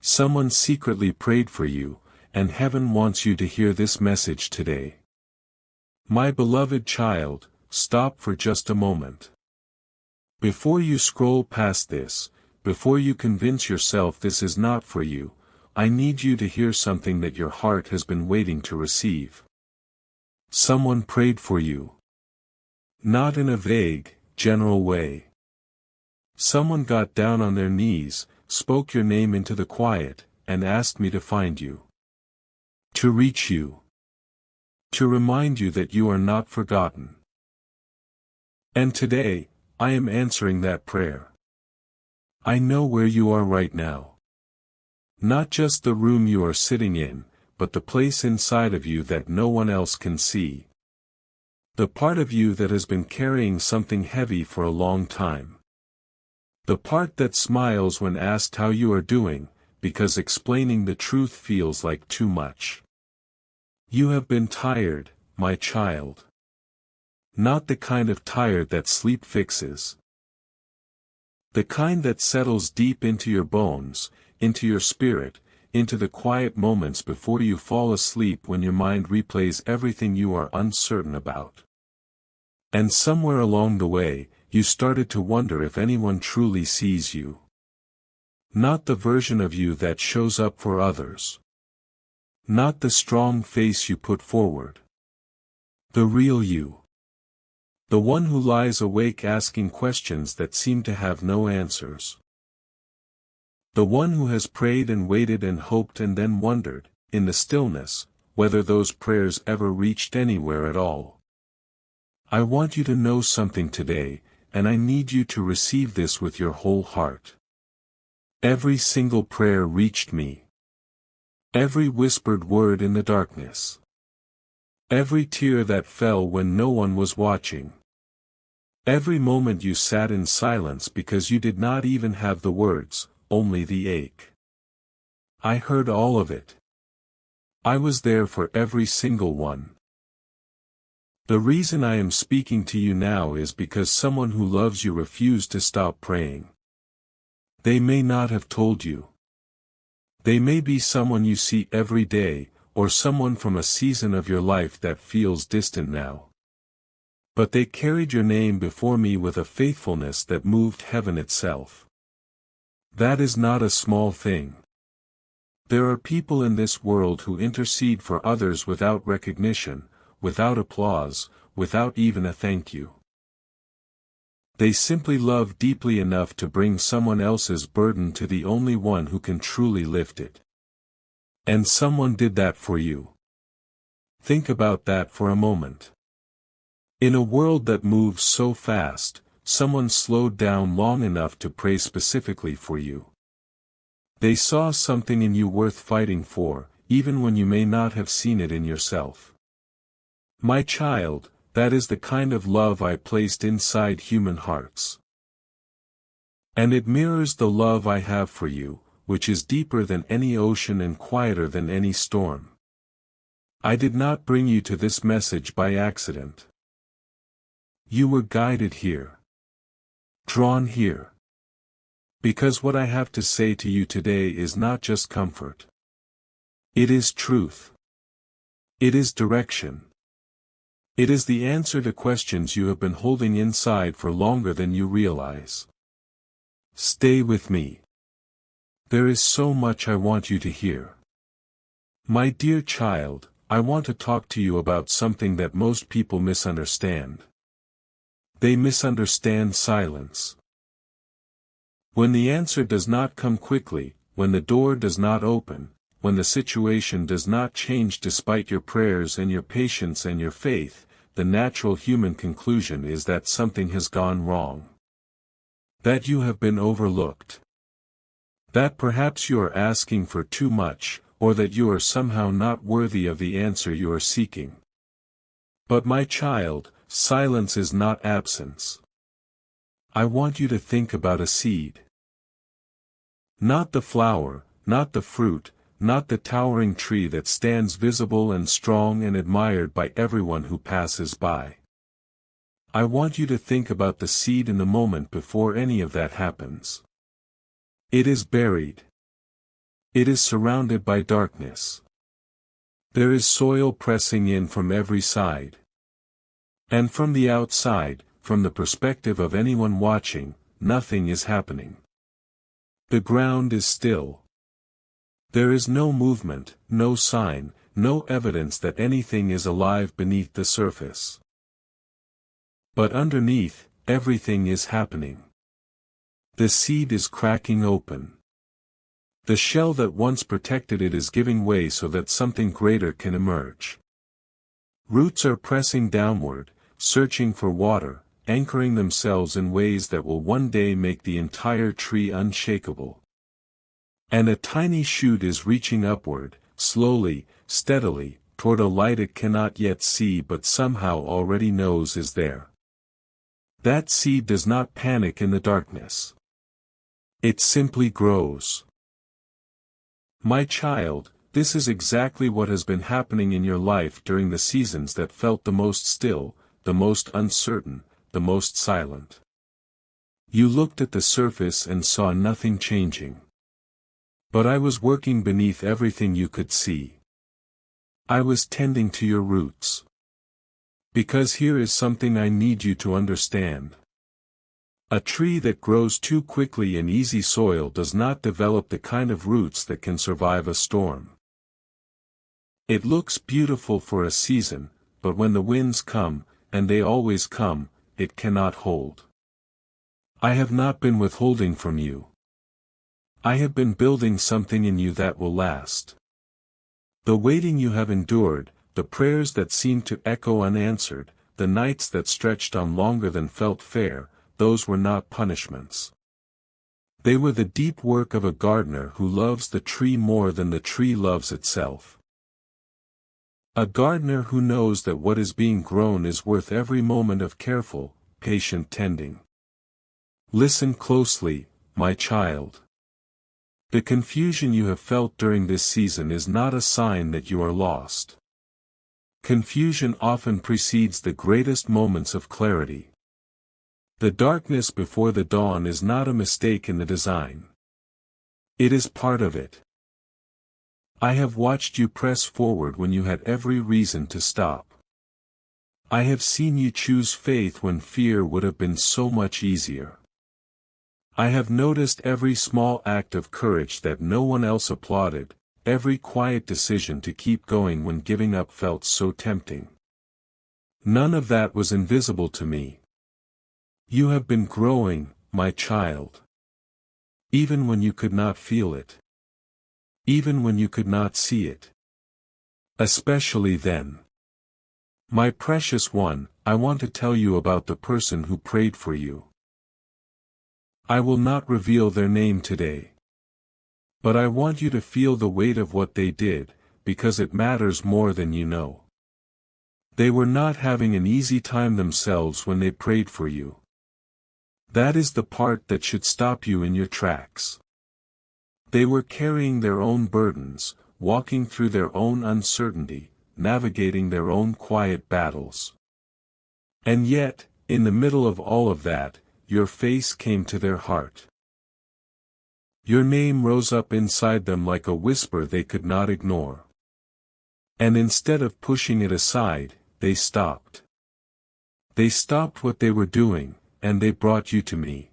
Someone secretly prayed for you, and heaven wants you to hear this message today. My beloved child, stop for just a moment. Before you scroll past this, before you convince yourself this is not for you, I need you to hear something that your heart has been waiting to receive. Someone prayed for you. Not in a vague, general way. Someone got down on their knees, spoke your name into the quiet, and asked me to find you. To reach you. To remind you that you are not forgotten. And today, I am answering that prayer. I know where you are right now. Not just the room you are sitting in, but the place inside of you that no one else can see. The part of you that has been carrying something heavy for a long time. The part that smiles when asked how you are doing, because explaining the truth feels like too much. You have been tired, my child. Not the kind of tired that sleep fixes. The kind that settles deep into your bones, into your spirit, into the quiet moments before you fall asleep when your mind replays everything you are uncertain about. And somewhere along the way, you started to wonder if anyone truly sees you. Not the version of you that shows up for others. Not the strong face you put forward. The real you. The one who lies awake asking questions that seem to have no answers. The one who has prayed and waited and hoped and then wondered, in the stillness, whether those prayers ever reached anywhere at all. I want you to know something today, and I need you to receive this with your whole heart. Every single prayer reached me. Every whispered word in the darkness. Every tear that fell when no one was watching. Every moment you sat in silence because you did not even have the words, only the ache. I heard all of it. I was there for every single one. The reason I am speaking to you now is because someone who loves you refused to stop praying. They may not have told you. They may be someone you see every day, or someone from a season of your life that feels distant now. But they carried your name before me with a faithfulness that moved heaven itself. That is not a small thing. There are people in this world who intercede for others without recognition, without applause, without even a thank you. They simply love deeply enough to bring someone else's burden to the only one who can truly lift it. And someone did that for you. Think about that for a moment. In a world that moves so fast, someone slowed down long enough to pray specifically for you. They saw something in you worth fighting for, even when you may not have seen it in yourself. My child, that is the kind of love I placed inside human hearts. And it mirrors the love I have for you, which is deeper than any ocean and quieter than any storm. I did not bring you to this message by accident. You were guided here. Drawn here. Because what I have to say to you today is not just comfort. It is truth. It is direction. It is the answer to questions you have been holding inside for longer than you realize. Stay with me. There is so much I want you to hear. My dear child, I want to talk to you about something that most people misunderstand. They misunderstand silence. When the answer does not come quickly, when the door does not open, when the situation does not change despite your prayers and your patience and your faith, the natural human conclusion is that something has gone wrong. That you have been overlooked. That perhaps you are asking for too much, or that you are somehow not worthy of the answer you are seeking. But my child, silence is not absence. I want you to think about a seed. Not the flower, not the fruit, not the towering tree that stands visible and strong and admired by everyone who passes by. I want you to think about the seed in the moment before any of that happens. It is buried. It is surrounded by darkness. There is soil pressing in from every side. And from the outside, from the perspective of anyone watching, nothing is happening. The ground is still. There is no movement, no sign, no evidence that anything is alive beneath the surface. But underneath, everything is happening. The seed is cracking open. The shell that once protected it is giving way so that something greater can emerge. Roots are pressing downward, searching for water, anchoring themselves in ways that will one day make the entire tree unshakable. And a tiny shoot is reaching upward, slowly, steadily, toward a light it cannot yet see but somehow already knows is there. That seed does not panic in the darkness. It simply grows. My child, this is exactly what has been happening in your life during the seasons that felt the most still, the most uncertain, the most silent. You looked at the surface and saw nothing changing. But I was working beneath everything you could see. I was tending to your roots. Because here is something I need you to understand. A tree that grows too quickly in easy soil does not develop the kind of roots that can survive a storm. It looks beautiful for a season, but when the winds come, and they always come, it cannot hold. I have not been withholding from you. I have been building something in you that will last. The waiting you have endured, the prayers that seemed to echo unanswered, the nights that stretched on longer than felt fair, those were not punishments. They were the deep work of a gardener who loves the tree more than the tree loves itself. A gardener who knows that what is being grown is worth every moment of careful, patient tending. Listen closely, my child. The confusion you have felt during this season is not a sign that you are lost. Confusion often precedes the greatest moments of clarity. The darkness before the dawn is not a mistake in the design. It is part of it. I have watched you press forward when you had every reason to stop. I have seen you choose faith when fear would have been so much easier. I have noticed every small act of courage that no one else applauded, every quiet decision to keep going when giving up felt so tempting. None of that was invisible to me. You have been growing, my child. Even when you could not feel it. Even when you could not see it. Especially then. My precious one, I want to tell you about the person who prayed for you. I will not reveal their name today. But I want you to feel the weight of what they did, because it matters more than you know. They were not having an easy time themselves when they prayed for you. That is the part that should stop you in your tracks. They were carrying their own burdens, walking through their own uncertainty, navigating their own quiet battles. And yet, in the middle of all of that, your face came to their heart. Your name rose up inside them like a whisper they could not ignore. And instead of pushing it aside, they stopped. They stopped what they were doing, and they brought you to me.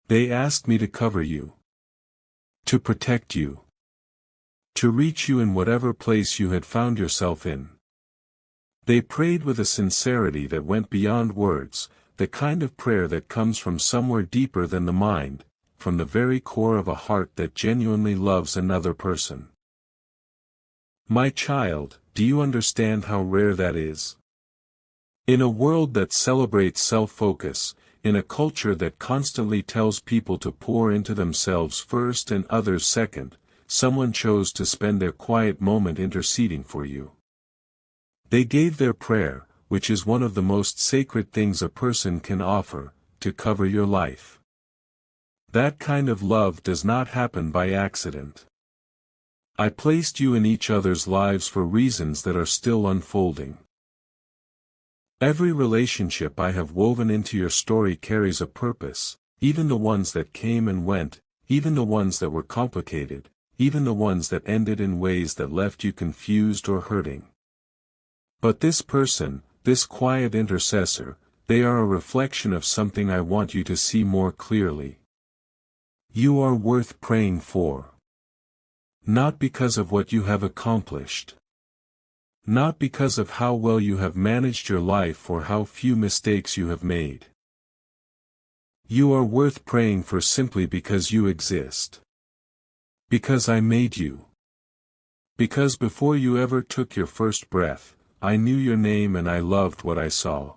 They asked me to cover you. To protect you. To reach you in whatever place you had found yourself in. They prayed with a sincerity that went beyond words, the kind of prayer that comes from somewhere deeper than the mind, from the very core of a heart that genuinely loves another person. My child, do you understand how rare that is? In a world that celebrates self-focus, in a culture that constantly tells people to pour into themselves first and others second, someone chose to spend their quiet moment interceding for you. They gave their prayer, which is one of the most sacred things a person can offer, to cover your life. That kind of love does not happen by accident. I placed you in each other's lives for reasons that are still unfolding. Every relationship I have woven into your story carries a purpose, even the ones that came and went, even the ones that were complicated, even the ones that ended in ways that left you confused or hurting. But this person, this quiet intercessor, they are a reflection of something I want you to see more clearly. You are worth praying for. Not because of what you have accomplished. Not because of how well you have managed your life or how few mistakes you have made. You are worth praying for simply because you exist. Because I made you. Because before you ever took your first breath, I knew your name and I loved what I saw.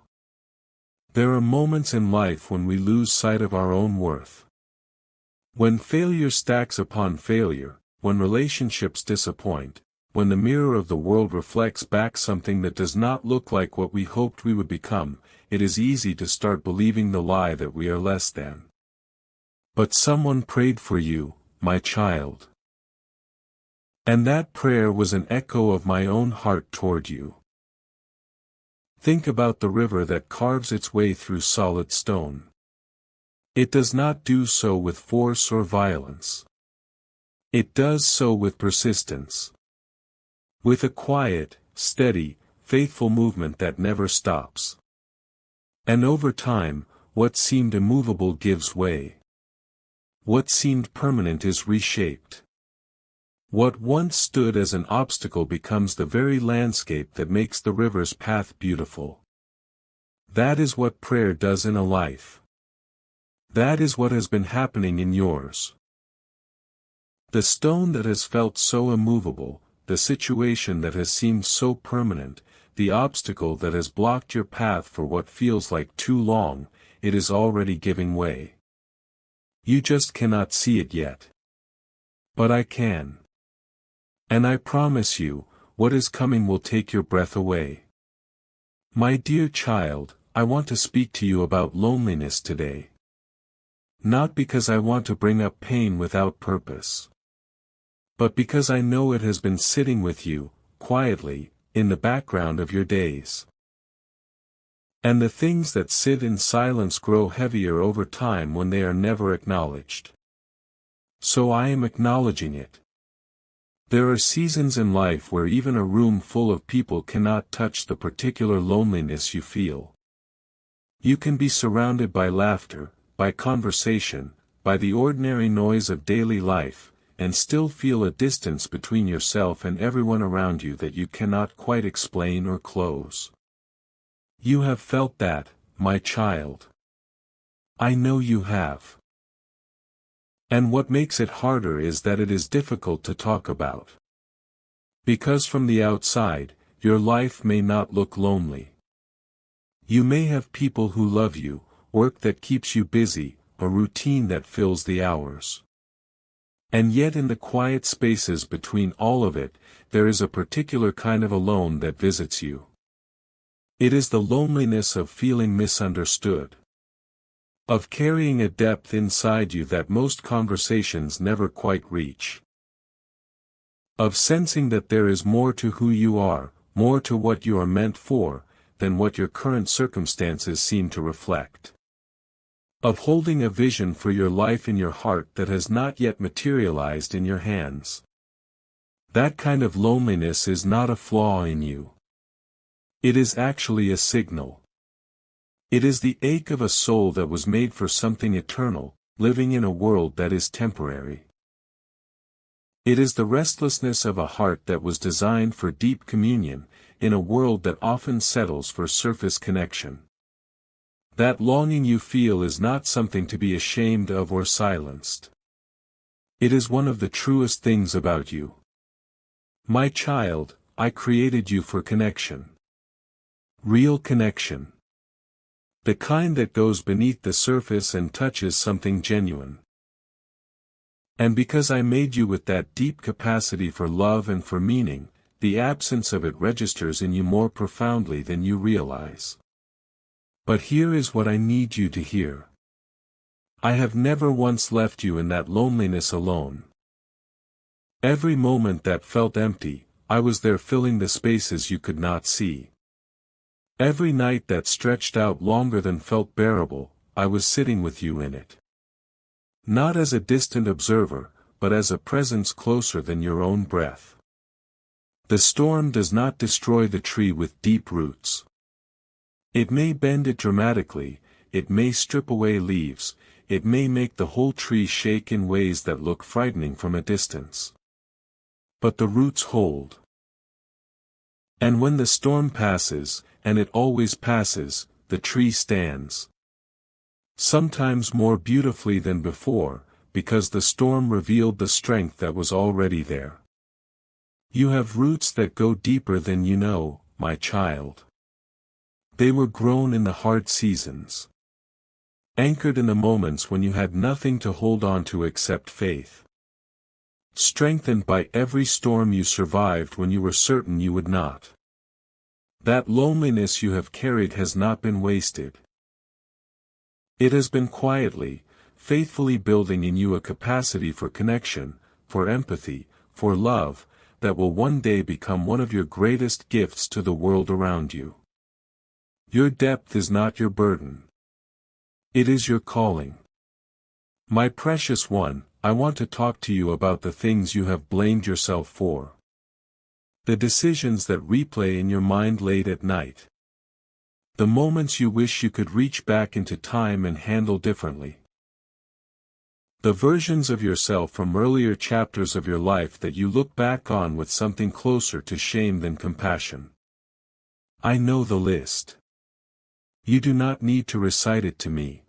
There are moments in life when we lose sight of our own worth. When failure stacks upon failure, when relationships disappoint, when the mirror of the world reflects back something that does not look like what we hoped we would become, it is easy to start believing the lie that we are less than. But someone prayed for you, my child. And that prayer was an echo of my own heart toward you. Think about the river that carves its way through solid stone. It does not do so with force or violence. It does so with persistence. With a quiet, steady, faithful movement that never stops. And over time, what seemed immovable gives way. What seemed permanent is reshaped. What once stood as an obstacle becomes the very landscape that makes the river's path beautiful. That is what prayer does in a life. That is what has been happening in yours. The stone that has felt so immovable, the situation that has seemed so permanent, the obstacle that has blocked your path for what feels like too long, it is already giving way. You just cannot see it yet. But I can. And I promise you, what is coming will take your breath away. My dear child, I want to speak to you about loneliness today. Not because I want to bring up pain without purpose. But because I know it has been sitting with you, quietly, in the background of your days. And the things that sit in silence grow heavier over time when they are never acknowledged. So I am acknowledging it. There are seasons in life where even a room full of people cannot touch the particular loneliness you feel. You can be surrounded by laughter, by conversation, by the ordinary noise of daily life, and still feel a distance between yourself and everyone around you that you cannot quite explain or close. You have felt that, my child. I know you have. And what makes it harder is that it is difficult to talk about. Because from the outside, your life may not look lonely. You may have people who love you, work that keeps you busy, a routine that fills the hours. And yet in the quiet spaces between all of it, there is a particular kind of alone that visits you. It is the loneliness of feeling misunderstood. Of carrying a depth inside you that most conversations never quite reach. Of sensing that there is more to who you are, more to what you are meant for, than what your current circumstances seem to reflect. Of holding a vision for your life in your heart that has not yet materialized in your hands. That kind of loneliness is not a flaw in you. It is actually a signal. It is the ache of a soul that was made for something eternal, living in a world that is temporary. It is the restlessness of a heart that was designed for deep communion, in a world that often settles for surface connection. That longing you feel is not something to be ashamed of or silenced. It is one of the truest things about you. My child, I created you for connection. Real connection. The kind that goes beneath the surface and touches something genuine. And because I made you with that deep capacity for love and for meaning, the absence of it registers in you more profoundly than you realize. But here is what I need you to hear. I have never once left you in that loneliness alone. Every moment that felt empty, I was there filling the spaces you could not see. Every night that stretched out longer than felt bearable, I was sitting with you in it. Not as a distant observer, but as a presence closer than your own breath. The storm does not destroy the tree with deep roots. It may bend it dramatically, it may strip away leaves, it may make the whole tree shake in ways that look frightening from a distance. But the roots hold. And when the storm passes, and it always passes, the tree stands. Sometimes more beautifully than before, because the storm revealed the strength that was already there. You have roots that go deeper than you know, my child. They were grown in the hard seasons. Anchored in the moments when you had nothing to hold on to except faith. Strengthened by every storm you survived when you were certain you would not. That loneliness you have carried has not been wasted. It has been quietly, faithfully building in you a capacity for connection, for empathy, for love, that will one day become one of your greatest gifts to the world around you. Your depth is not your burden. It is your calling. My precious one, I want to talk to you about the things you have blamed yourself for. The decisions that replay in your mind late at night. The moments you wish you could reach back into time and handle differently. The versions of yourself from earlier chapters of your life that you look back on with something closer to shame than compassion. I know the list. You do not need to recite it to me.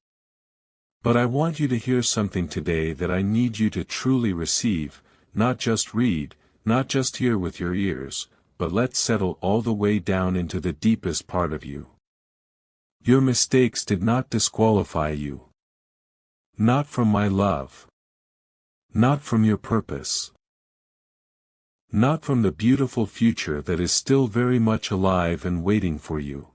But I want you to hear something today that I need you to truly receive, not just read, not just hear with your ears, but let settle all the way down into the deepest part of you. Your mistakes did not disqualify you. Not from my love. Not from your purpose. Not from the beautiful future that is still very much alive and waiting for you.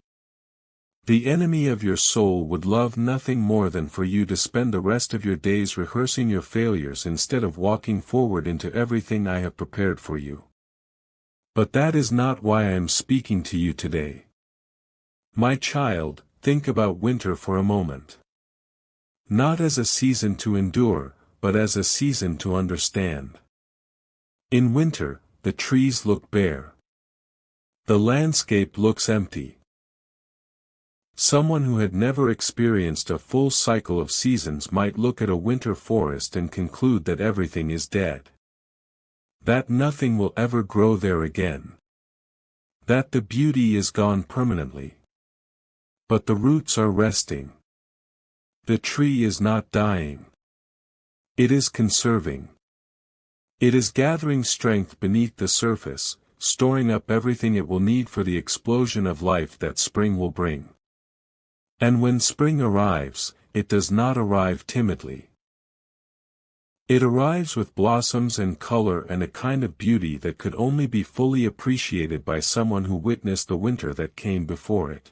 The enemy of your soul would love nothing more than for you to spend the rest of your days rehearsing your failures instead of walking forward into everything I have prepared for you. But that is not why I am speaking to you today. My child, think about winter for a moment. Not as a season to endure, but as a season to understand. In winter, the trees look bare. The landscape looks empty. Someone who had never experienced a full cycle of seasons might look at a winter forest and conclude that everything is dead. That nothing will ever grow there again. That the beauty is gone permanently. But the roots are resting. The tree is not dying. It is conserving. It is gathering strength beneath the surface, storing up everything it will need for the explosion of life that spring will bring. And when spring arrives, it does not arrive timidly. It arrives with blossoms and color and a kind of beauty that could only be fully appreciated by someone who witnessed the winter that came before it.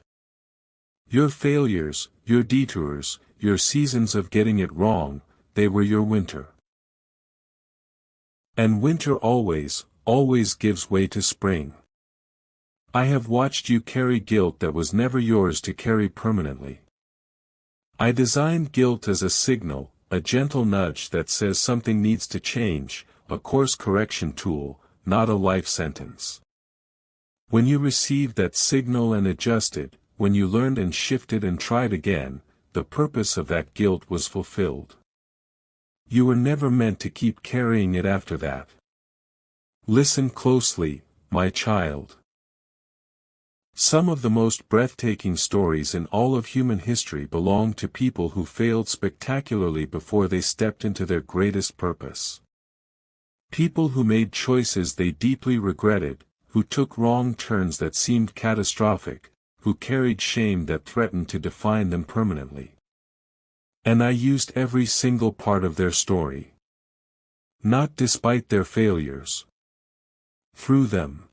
Your failures, your detours, your seasons of getting it wrong, they were your winter. And winter always, always gives way to spring. I have watched you carry guilt that was never yours to carry permanently. I designed guilt as a signal, a gentle nudge that says something needs to change, a course correction tool, not a life sentence. When you received that signal and adjusted, when you learned and shifted and tried again, the purpose of that guilt was fulfilled. You were never meant to keep carrying it after that. Listen closely, my child. Some of the most breathtaking stories in all of human history belong to people who failed spectacularly before they stepped into their greatest purpose. People who made choices they deeply regretted, who took wrong turns that seemed catastrophic, who carried shame that threatened to define them permanently. And I used every single part of their story. Not despite their failures. Through them.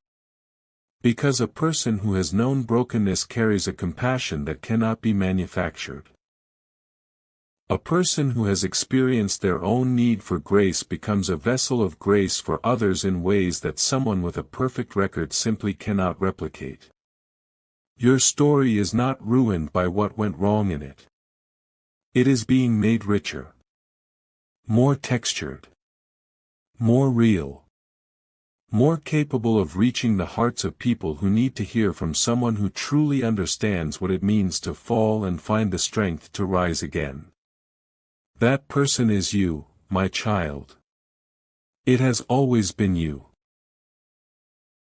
Because a person who has known brokenness carries a compassion that cannot be manufactured. A person who has experienced their own need for grace becomes a vessel of grace for others in ways that someone with a perfect record simply cannot replicate. Your story is not ruined by what went wrong in it. It is being made richer. More textured. More real. More capable of reaching the hearts of people who need to hear from someone who truly understands what it means to fall and find the strength to rise again. That person is you, my child. It has always been you.